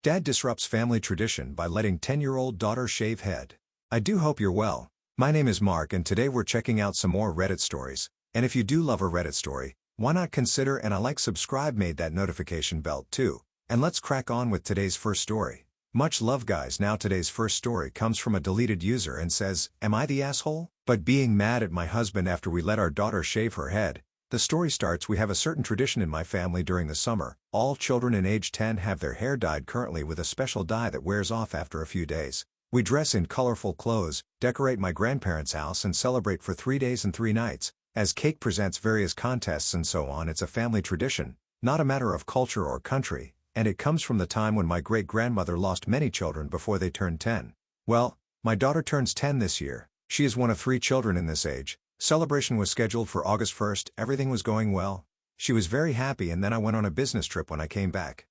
Dad disrupts family tradition by letting 10-year-old daughter shave head. I do hope you're well. My name is Mark and today we're checking out some more Reddit stories. And if you do love a Reddit story, why not consider and subscribe made that notification bell too. And let's crack on with today's first story. Much love guys. Now today's first story comes from a deleted user and says, "Am I the asshole? But being mad at my husband after we let our daughter shave her head." The story starts, "We have a certain tradition in my family during the summer. All children in age 10 have their hair dyed currently with a special dye that wears off after a few days. We dress in colorful clothes, decorate my grandparents' house and celebrate for 3 days and 3 nights. As cake presents various contests and so on. It's a family tradition, not a matter of culture or country, and it comes from the time when my great-grandmother lost many children before they turned 10. Well, my daughter turns 10 this year. She is one of 3 children in this age. Celebration was scheduled for August 1st, everything was going well. She was very happy and then I went on a business trip when I came back.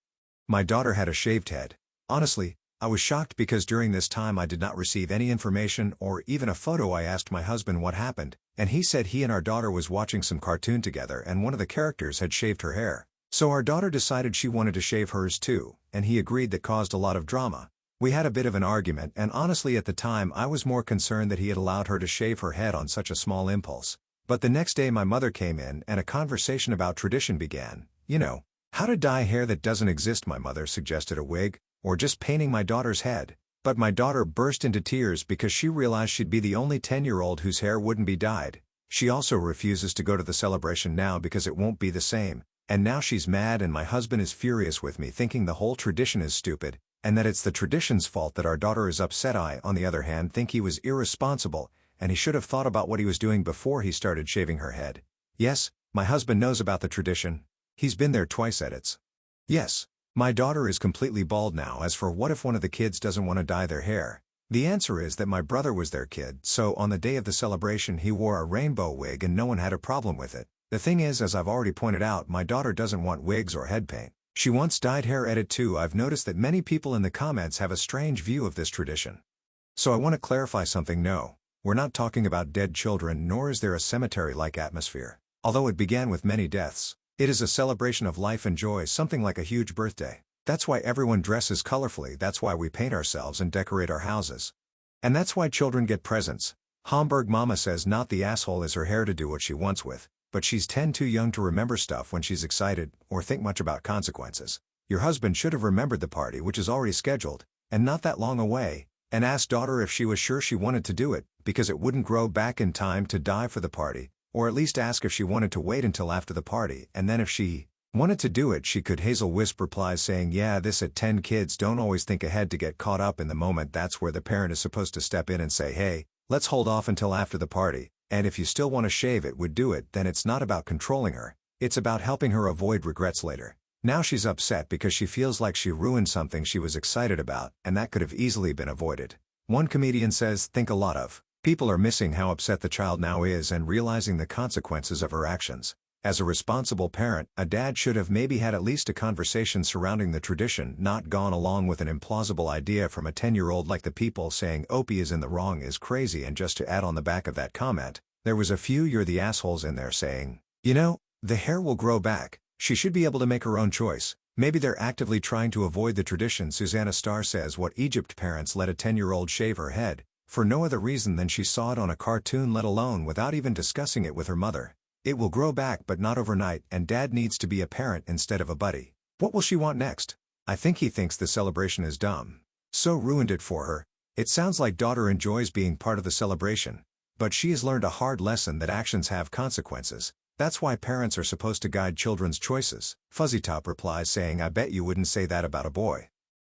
My daughter had a shaved head. Honestly, I was shocked because during this time I did not receive any information or even a photo. I asked my husband what happened, and he said he and our daughter was watching some cartoon together and one of the characters had shaved her hair. So our daughter decided she wanted to shave hers too, and he agreed. That caused a lot of drama. We had a bit of an argument and honestly at the time I was more concerned that he had allowed her to shave her head on such a small impulse. But the next day my mother came in and a conversation about tradition began. How to dye hair that doesn't exist. My mother suggested a wig, or just painting my daughter's head. But my daughter burst into tears because she realized she'd be the only 10-year-old whose hair wouldn't be dyed. She also refuses to go to the celebration now because it won't be the same. And now she's mad and my husband is furious with me, thinking the whole tradition is stupid, and that it's the tradition's fault that our daughter is upset. I, on the other hand, think he was irresponsible, and he should have thought about what he was doing before he started shaving her head. Yes, my husband knows about the tradition. He's been there twice. Edits. Yes, my daughter is completely bald now. As for what if one of the kids doesn't want to dye their hair? The answer is that my brother was their kid, so on the day of the celebration he wore a rainbow wig and no one had a problem with it. The thing is, as I've already pointed out, my daughter doesn't want wigs or head paint. She wants dyed hair. Edit 2. I've noticed that many people in the comments have a strange view of this tradition. So I want to clarify something. No, we're not talking about dead children, nor is there a cemetery-like atmosphere. Although it began with many deaths, it is a celebration of life and joy, something like a huge birthday. That's why everyone dresses colorfully, that's why we paint ourselves and decorate our houses. And that's why children get presents. Hamburg Mama says not the asshole is her hair to do what she wants with, but she's 10, too young to remember stuff when she's excited, or think much about consequences. Your husband should have remembered the party, which is already scheduled, and not that long away, and asked daughter if she was sure she wanted to do it, because it wouldn't grow back in time to dye for the party, or at least ask if she wanted to wait until after the party, and then if she wanted to do it she could. Hazel Wisp replies saying, "Yeah, this at 10 kids don't always think ahead to get caught up in the moment. That's where the parent is supposed to step in and say, hey, let's hold off until after the party. And if you still want to shave it, would do it. Then it's not about controlling her, it's about helping her avoid regrets later." Now she's upset because she feels like she ruined something she was excited about, and that could have easily been avoided. One comedian says, "Think a lot of people are missing how upset the child now is and realizing the consequences of her actions. As a responsible parent, a dad should have maybe had at least a conversation surrounding the tradition, not gone along with an implausible idea from a 10-year-old like the people saying Opie is in the wrong is crazy." And just to add on the back of that comment, there was a few "you're the assholes" in there saying, the hair will grow back, she should be able to make her own choice. Maybe they're actively trying to avoid the tradition. Susanna Starr says, "What Egypt parents let a 10-year-old shave her head for no other reason than she saw it on a cartoon, let alone without even discussing it with her mother. It will grow back but not overnight, and dad needs to be a parent instead of a buddy. What will she want next?" I think he thinks the celebration is dumb. So ruined it for her. It sounds like daughter enjoys being part of the celebration, but she has learned a hard lesson that actions have consequences. That's why parents are supposed to guide children's choices. Fuzzy Top replies saying, "I bet you wouldn't say that about a boy.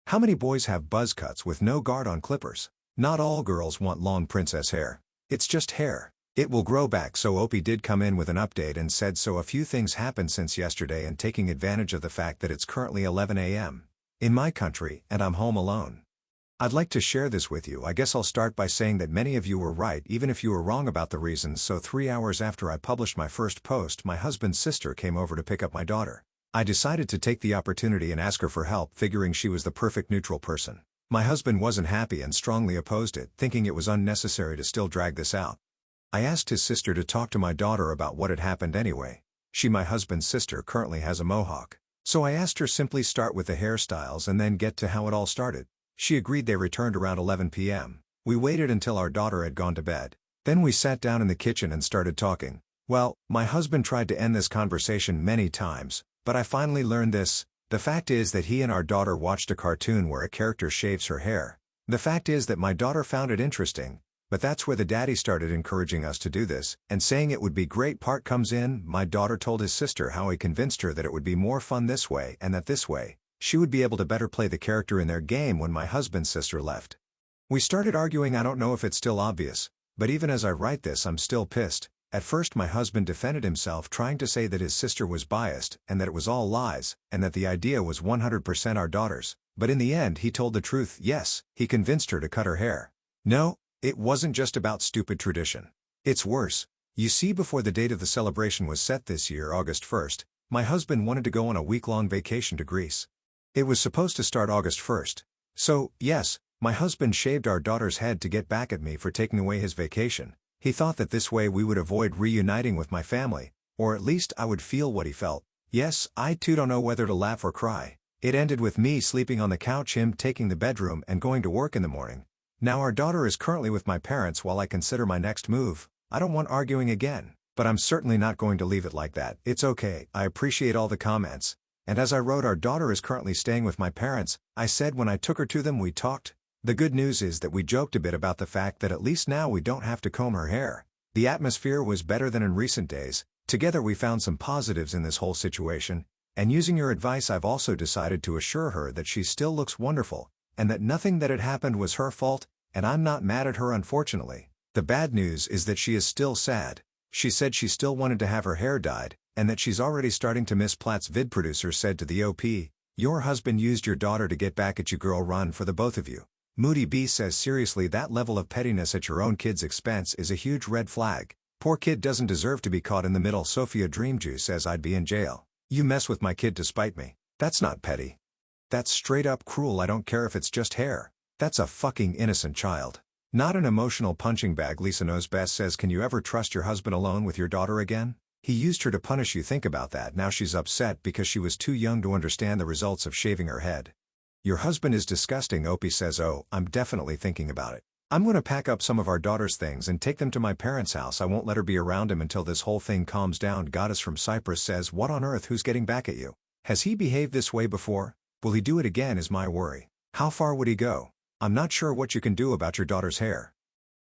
How many boys have buzz cuts with no guard on clippers? Not all girls want long princess hair. It's just hair. It will grow back." So Opie did come in with an update and said, "So a few things happened since yesterday, and taking advantage of the fact that it's currently 11 a.m. in my country and I'm home alone. I'd like to share this with you. I guess I'll start by saying that many of you were right even if you were wrong about the reasons." So 3 hours after I published my first post, my husband's sister came over to pick up my daughter. I decided to take the opportunity and ask her for help, figuring she was the perfect neutral person. My husband wasn't happy and strongly opposed it, thinking it was unnecessary to still drag this out. I asked his sister to talk to my daughter about what had happened anyway. She, my husband's sister, currently has a mohawk. So I asked her simply start with the hairstyles and then get to how it all started. She agreed. They returned around 11 p.m. We waited until our daughter had gone to bed. Then we sat down in the kitchen and started talking. Well, my husband tried to end this conversation many times, but I finally learned this. The fact is that he and our daughter watched a cartoon where a character shaves her hair. The fact is that my daughter found it interesting, but that's where the daddy started encouraging us to do this, and saying it would be great part comes in. My daughter told his sister how he convinced her that it would be more fun this way and that this way, she would be able to better play the character in their game when my husband's sister left. We started arguing. I don't know if it's still obvious, but even as I write this I'm still pissed. At first my husband defended himself, trying to say that his sister was biased and that it was all lies, and that the idea was 100% our daughter's, but in the end he told the truth. Yes, he convinced her to cut her hair. No, it wasn't just about stupid tradition. It's worse. You see, before the date of the celebration was set this year, August 1st, my husband wanted to go on a week-long vacation to Greece. It was supposed to start August 1st. So, yes, my husband shaved our daughter's head to get back at me for taking away his vacation. He thought that this way we would avoid reuniting with my family, or at least I would feel what he felt. Yes, I too don't know whether to laugh or cry. It ended with me sleeping on the couch, him taking the bedroom and going to work in the morning. Now our daughter is currently with my parents while I consider my next move. I don't want arguing again, but I'm certainly not going to leave it like that. It's okay. I appreciate all the comments. And as I wrote, our daughter is currently staying with my parents. I said when I took her to them we talked. The good news is that we joked a bit about the fact that at least now we don't have to comb her hair. The atmosphere was better than in recent days. Together we found some positives in this whole situation, and using your advice I've also decided to assure her that she still looks wonderful, and that nothing that had happened was her fault, and I'm not mad at her unfortunately. The bad news is that she is still sad. She said she still wanted to have her hair dyed, and that she's already starting to miss Platts. Vid producer said to the OP, "Your husband used your daughter to get back at you, girl, run for the both of you." Moody B says, seriously, that level of pettiness at your own kid's expense is a huge red flag. Poor kid doesn't deserve to be caught in the middle. Sophia Dreamjuice says, I'd be in jail. You mess with my kid to spite me. That's not petty. That's straight up cruel. I don't care if it's just hair. That's a fucking innocent child. Not an emotional punching bag. Lisa Knows Best says, can you ever trust your husband alone with your daughter again? He used her to punish you. Think about that. Now she's upset because she was too young to understand the results of shaving her head. Your husband is disgusting. Opie says, oh, I'm definitely thinking about it. I'm gonna pack up some of our daughter's things and take them to my parents' house. I won't let her be around him until this whole thing calms down. Goddess from Cyprus says, what on earth? Who's getting back at you? Has he behaved this way before? Will he do it again is my worry. How far would he go? I'm not sure what you can do about your daughter's hair.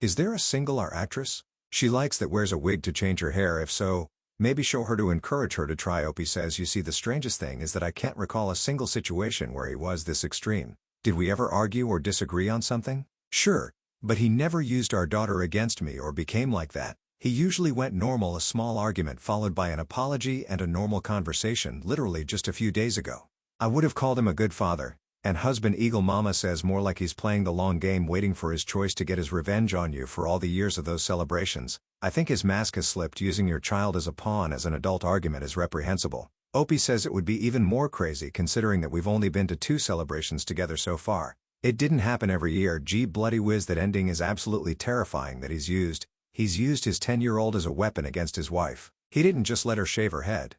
Is there a single R actress she likes that wears a wig to change her hair? If so, maybe show her to encourage her to try. Opie says, you see, the strangest thing is that I can't recall a single situation where he was this extreme. Did we ever argue or disagree on something? Sure, but he never used our daughter against me or became like that. He usually went normal, a small argument followed by an apology and a normal conversation. Literally just a few days ago, I would have called him a good father and husband. Eagle Mama says, more like he's playing the long game, waiting for his choice to get his revenge on you for all the years of those celebrations. I think his mask has slipped. Using your child as a pawn as an adult argument is reprehensible. Opie says it would be even more crazy considering that we've only been to 2 celebrations together so far. It didn't happen every year. Gee bloody whiz, that ending is absolutely terrifying. That he's used his 10-year-old as a weapon against his wife. He didn't just let her shave her head.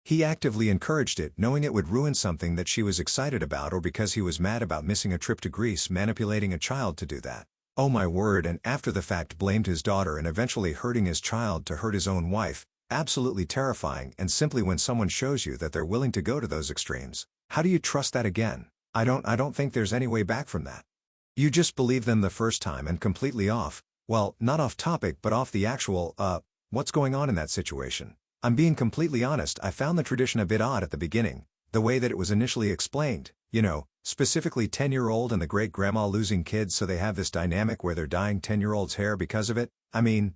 He actively encouraged it, knowing it would ruin something that she was excited about, or because he was mad about missing a trip to Greece, manipulating a child to do that. Oh my word, and after the fact blamed his daughter and eventually hurting his child to hurt his own wife. Absolutely terrifying. And simply when someone shows you that they're willing to go to those extremes, how do you trust that again? I don't think there's any way back from that. You just believe them the first time and completely off, well, not off topic but off the actual, what's going on in that situation. I'm being completely honest, I found the tradition a bit odd at the beginning, the way that it was initially explained, you know, specifically 10-year-old and the great-grandma losing kids, so they have this dynamic where they're dyeing 10-year-old's hair because of it. I mean,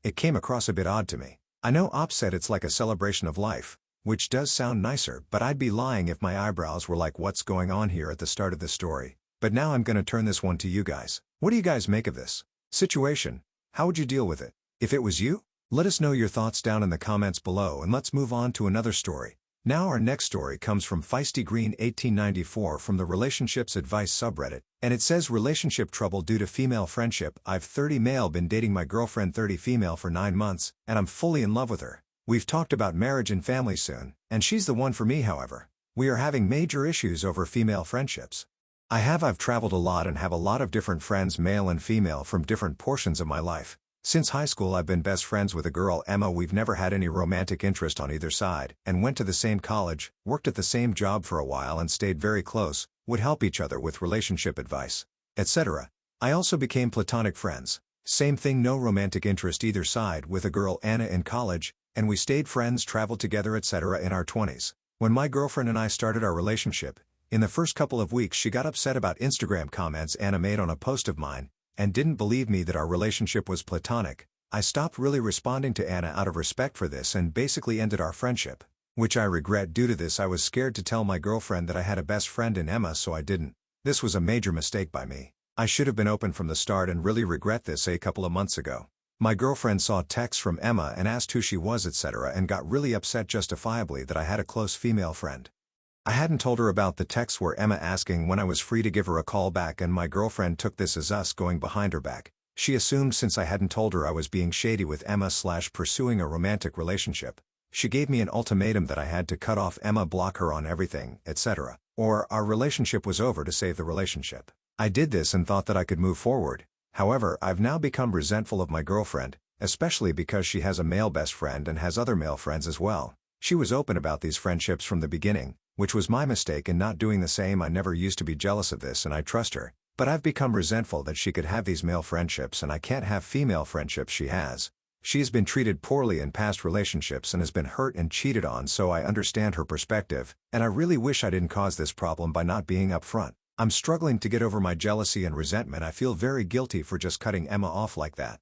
it came across a bit odd to me. I know Op said it's like a celebration of life, which does sound nicer, but I'd be lying if my eyebrows were like, what's going on here at the start of this story. But now I'm gonna turn this one to you guys. What do you guys make of this situation? How would you deal with it? If it was you? Let us know your thoughts down in the comments below, and let's move on to another story. Now our next story comes from Feisty Green 1894 from the Relationships Advice subreddit, and it says, relationship trouble due to female friendship. I've 30 male been dating my girlfriend 30 female for 9 months, and I'm fully in love with her. We've talked about marriage and family soon, and she's the one for me. However, We are having major issues over female friendships. I've traveled a lot and have a lot of different friends, male and female, from different portions of my life. Since high school I've been best friends with a girl, Emma. We've never had any romantic interest on either side, and went to the same college, worked at the same job for a while and stayed very close, would help each other with relationship advice, etc. I also became platonic friends. Same thing, no romantic interest either side, with a girl, Anna, in college, and we stayed friends, traveled together, etc. in our 20s. When my girlfriend and I started our relationship, in the first couple of weeks she got upset about Instagram comments Anna made on a post of mine, and didn't believe me that our relationship was platonic. I stopped really responding to Anna out of respect for this and basically ended our friendship, which I regret. Due to this, I was scared to tell my girlfriend that I had a best friend in Emma, so I didn't. This was a major mistake by me. I should have been open from the start and really regret this. A couple of months ago, my girlfriend saw texts from Emma and asked who she was, etc., and got really upset, justifiably, that I had a close female friend. I hadn't told her about the texts where Emma asking when I was free to give her a call back, and my girlfriend took this as us going behind her back. She assumed since I hadn't told her I was being shady with Emma / pursuing a romantic relationship. She gave me an ultimatum that I had to cut off Emma, block her on everything, etc., or our relationship was over, to save the relationship. I did this and thought that I could move forward. However, I've now become resentful of my girlfriend, especially because she has a male best friend and has other male friends as well. She was open about these friendships from the beginning, which was my mistake in not doing the same. I never used to be jealous of this and I trust her, but I've become resentful that she could have these male friendships and I can't have female friendships she has. She's been treated poorly in past relationships and has been hurt and cheated on, so I understand her perspective, and I really wish I didn't cause this problem by not being upfront. I'm struggling to get over my jealousy and resentment. I feel very guilty for just cutting Emma off like that.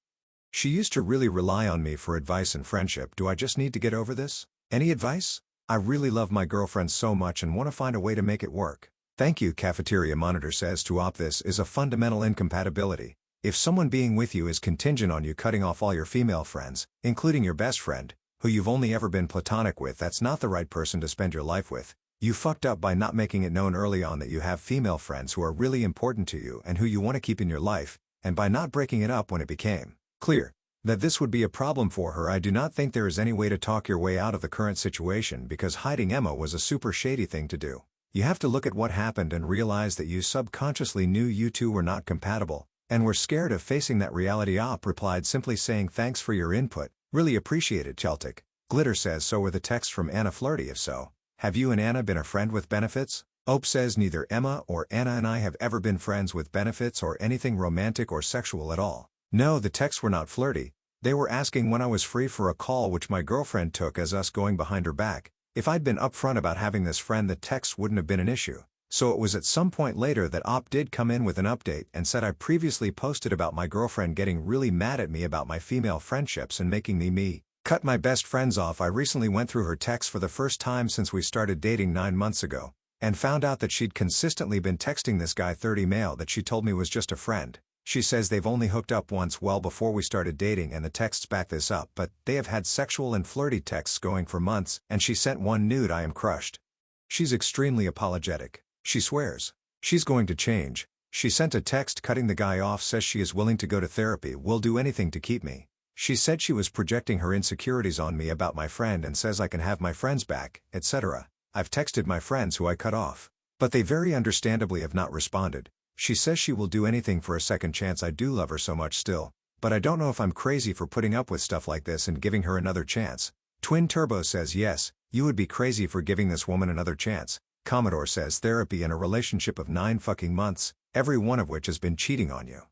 She used to really rely on me for advice and friendship. Do I just need to get over this? Any advice? I really love my girlfriend so much and want to find a way to make it work. Thank you. Cafeteria Monitor says to opt this is a fundamental incompatibility. If someone being with you is contingent on you cutting off all your female friends, including your best friend, who you've only ever been platonic with, that's not the right person to spend your life with. You fucked up by not making it known early on that you have female friends who are really important to you and who you want to keep in your life, and by not breaking it up when it became clear that this would be a problem for her. I do not think there is any way to talk your way out of the current situation, because hiding Emma was a super shady thing to do. You have to look at what happened and realize that you subconsciously knew you two were not compatible, and were scared of facing that reality. Op replied simply saying thanks for your input, really appreciate it. Celtic Glitter says so with a text from Anna. Flirty, if so, have you and Anna been a friend with benefits? Ope says neither Emma or Anna and I have ever been friends with benefits or anything romantic or sexual at all. No, the texts were not flirty. They were asking when I was free for a call, which my girlfriend took as us going behind her back. If I'd been upfront about having this friend, the text wouldn't have been an issue. So it was at some point later that Op did come in with an update and said I previously posted about my girlfriend getting really mad at me about my female friendships and making me cut my best friends off. I recently went through her texts for the first time since we started dating 9 months ago, and found out that she'd consistently been texting this guy, 30 male, that she told me was just a friend. She says they've only hooked up once well before we started dating, and the texts back this up, but they have had sexual and flirty texts going for months, and she sent one nude. I am crushed. She's extremely apologetic. She swears she's going to change. She sent a text cutting the guy off, says she is willing to go to therapy, will do anything to keep me. She said she was projecting her insecurities on me about my friend and says I can have my friends back, etc. I've texted my friends who I cut off, but they very understandably have not responded. She says she will do anything for a second chance. I do love her so much still, but I don't know if I'm crazy for putting up with stuff like this and giving her another chance. Twin Turbo says yes, you would be crazy for giving this woman another chance. Commodore says therapy in a relationship of 9 fucking months, every one of which has been cheating on you.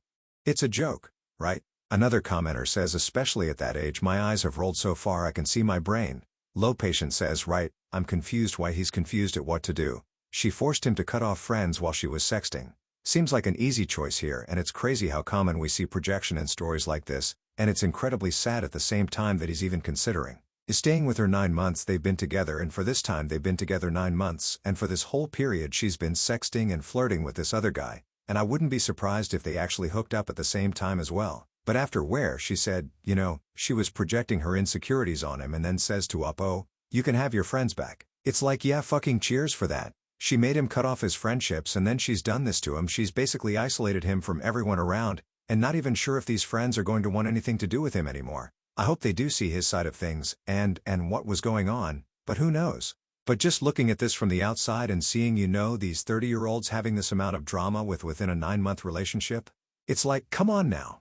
It's a joke, right? Another commenter says especially at that age my eyes have rolled so far I can see my brain. Low Patient says right, I'm confused why he's confused at what to do. She forced him to cut off friends while she was sexting. Seems like an easy choice here, and it's crazy how common we see projection in stories like this, and it's incredibly sad at the same time that he's even considering is staying with her 9 months. They've been together, and for this time they've been together 9 months, and for this whole period she's been sexting and flirting with this other guy, and I wouldn't be surprised if they actually hooked up at the same time as well. But after where she said, you know, she was projecting her insecurities on him and then says to Up, oh, you can have your friends back. It's like, yeah, fucking cheers for that. She made him cut off his friendships and then she's done this to him. She's basically isolated him from everyone around, and not even sure if these friends are going to want anything to do with him anymore. I hope they do see his side of things and what was going on, but who knows? But just looking at this from the outside and seeing these 30-year-olds having this amount of drama within a 9-month relationship, it's like, come on now.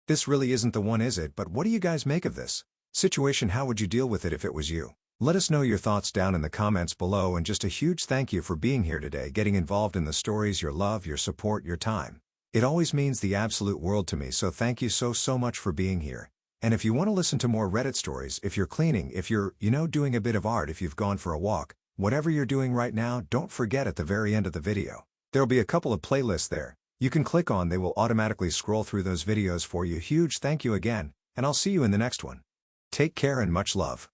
This really isn't the one, is it? But what do you guys make of this situation? How would you deal with it if it was you? Let us know your thoughts down in the comments below, and just a huge thank you for being here today, getting involved in the stories, your love, your support, your time. It always means the absolute world to me, so thank you so much for being here. And if you want to listen to more Reddit stories, if you're cleaning, if you're, doing a bit of art, if you've gone for a walk, whatever you're doing right now, don't forget at the very end of the video, there'll be a couple of playlists there. You can click on, they will automatically scroll through those videos for you. Huge thank you again, and I'll see you in the next one. Take care and much love.